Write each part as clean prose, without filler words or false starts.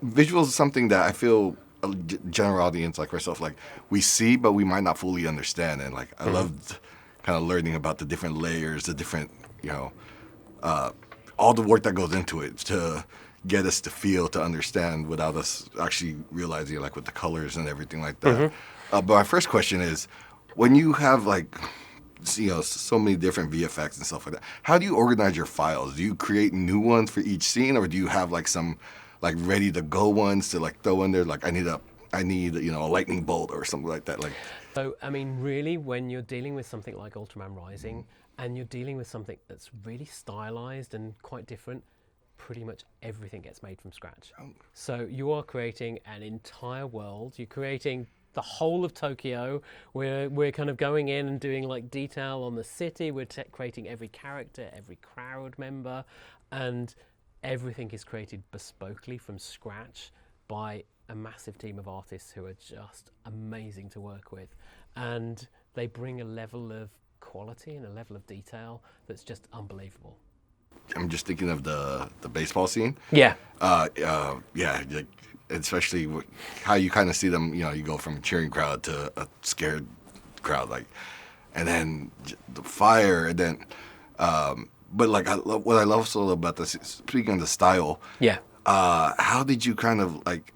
Visuals is something that I feel a general audience like myself, like we see, but we might not fully understand. And like I loved kind of learning about the different layers, the different, you know, all the work that goes into it to get us to feel, to understand without us actually realizing, like with the colors and everything like that. But my first question is, when you have like, you know, so many different VFX and stuff like that, how do you organize your files? Do you create new ones for each scene, or do you have like some like ready to go ones to like throw in there? Like I need you know a lightning bolt or something like that. Like So, I mean, really, when you're dealing with something like Ultraman Rising and you're dealing with something that's really stylized and quite different, pretty much everything gets made from scratch. So, you are creating an entire world. You're creating the whole of Tokyo. We're kind of going in and doing like detail on the city. We're creating every character, every crowd member, and everything is created bespokely from scratch by a massive team of artists who are just amazing to work with, and they bring a level of quality and a level of detail that's just unbelievable. I'm just thinking of the baseball scene. Yeah. Yeah, like, especially how you kind of see them. You know, you go from a cheering crowd to a scared crowd, like, and then the fire, and then. But like, what I love so about this, speaking of the style, Yeah. how did you kind of like?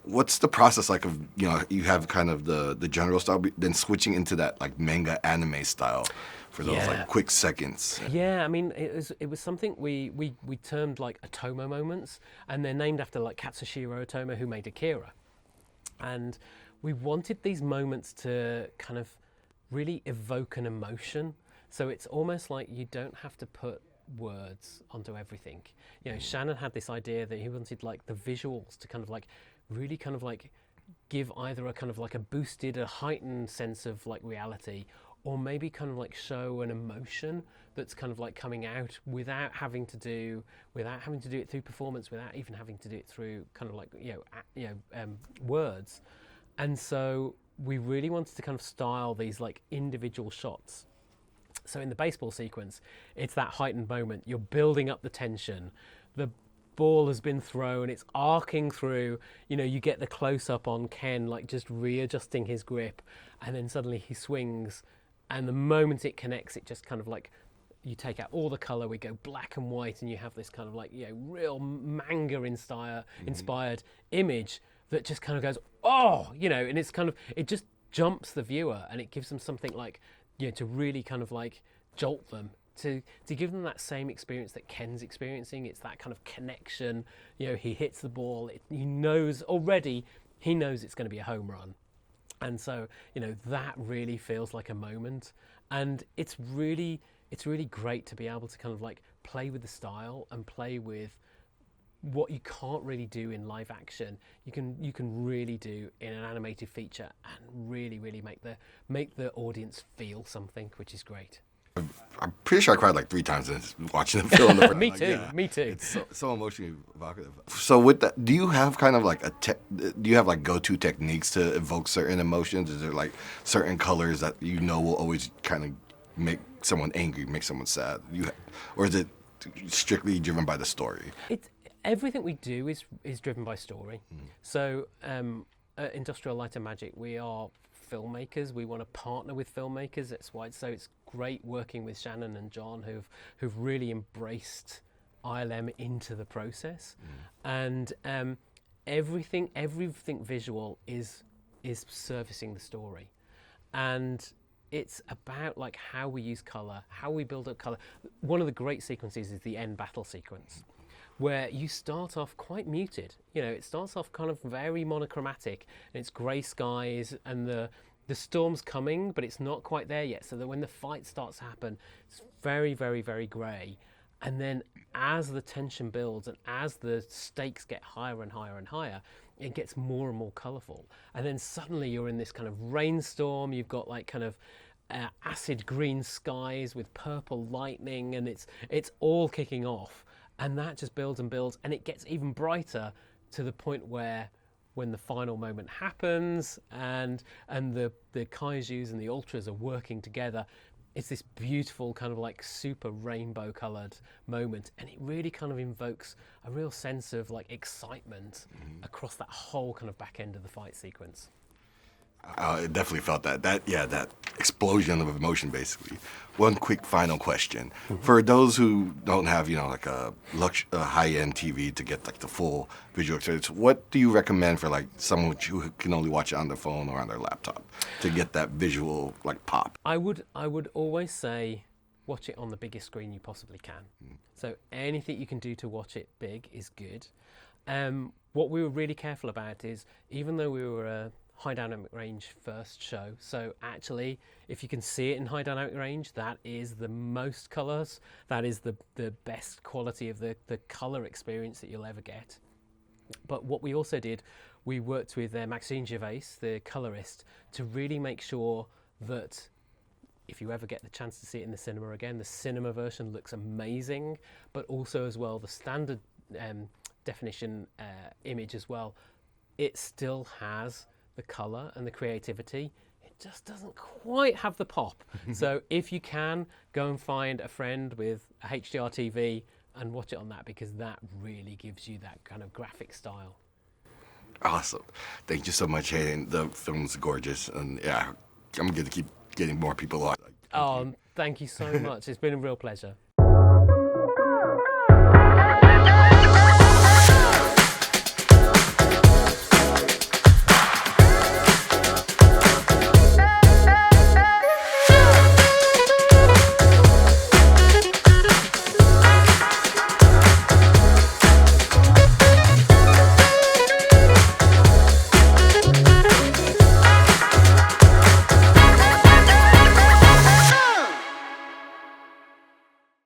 What's the process like of, you know, you have kind of the general style, but then switching into that like manga anime style for those Yeah. like quick seconds? Yeah, I mean, it was something we termed like Otomo moments, and they're named after like Katsushiro Otomo, who made Akira. And we wanted these moments to kind of really evoke an emotion. So it's almost like you don't have to put words onto everything. You know, Shannon had this idea that he wanted like the visuals to kind of like really kind of like give either a kind of like a boosted, a heightened sense of like reality, or maybe kind of like show an emotion that's kind of like coming out without having to do it through performance, without even having to do it through kind of like words. And so we really wanted to kind of style these like individual shots. So in the baseball sequence, it's that heightened moment. You're building up the tension. The ball has been thrown. It's arcing through. You know, you get the close up on Ken, like just readjusting his grip, and then suddenly he swings. And the moment it connects, it just kind of like you take out all the color. We go black and white, and you have this kind of like real manga inspired image that just kind of goes and it's kind of it just jumps the viewer, and it gives them something like to really kind of like jolt them, to give them that same experience that Ken's experiencing. It's that kind of connection. He hits the ball. He knows already. He knows it's going to be a home run, and so that really feels like a moment. And it's really great to be able to kind of like play with the style and play with what you can't really do in live action. You can really do in an animated feature and really make the audience feel something, which is great. I'm pretty sure I cried like 3 times watching the film. Me too. Me too. It's so emotionally evocative. So with that, do you have kind of like do you have like go-to techniques to evoke certain emotions? Is there like certain colors that will always kind of make someone angry, make someone sad? Or is it strictly driven by the story? It's everything we do is driven by story. So at Industrial Light and Magic, we are filmmakers. We want to partner with filmmakers. That's why it's great working with Shannon and John, who've really embraced ILM into the process. And everything visual is servicing the story, and it's about like how we use color, how we build up color. One of the great sequences is the end battle sequence, where you start off quite muted. It starts off kind of very monochromatic, and it's grey skies, and the storm's coming, but it's not quite there yet. So that when the fight starts to happen, it's very, very, very grey. And then as the tension builds and as the stakes get higher and higher and higher, it gets more and more colourful. And then suddenly you're in this kind of rainstorm. You've got like kind of acid green skies with purple lightning, and it's all kicking off. And that just builds and builds, and it gets even brighter to the point where when the final moment happens and the kaijus and the ultras are working together, it's this beautiful kind of like super rainbow colored moment, and it really kind of invokes a real sense of like excitement across that whole kind of back end of the fight sequence. I definitely felt that. That explosion of emotion, basically. One quick final question. For those who don't have, like a high-end TV to get like the full visual experience, what do you recommend for like someone who can only watch it on their phone or on their laptop to get that visual like pop? I would always say watch it on the biggest screen you possibly can. So anything you can do to watch it big is good. What we were really careful about is, even though we were a high dynamic range first show, so actually if you can see it in high dynamic range, that is the most colors, that is the best quality of the color experience that you'll ever get. But what we also did, we worked with Maxine Gervais, the colorist, to really make sure that if you ever get the chance to see it in the cinema again, the cinema version looks amazing, but also as well the standard definition image as well, it still has the color and the creativity. It just doesn't quite have the pop. So if you can, go and find a friend with a HDR TV and watch it on that, because that really gives you that kind of graphic style. Awesome. Thank you so much, Hayden. The film's gorgeous, and yeah, I'm going to keep getting more people on. Thank you so much. It's been a real pleasure.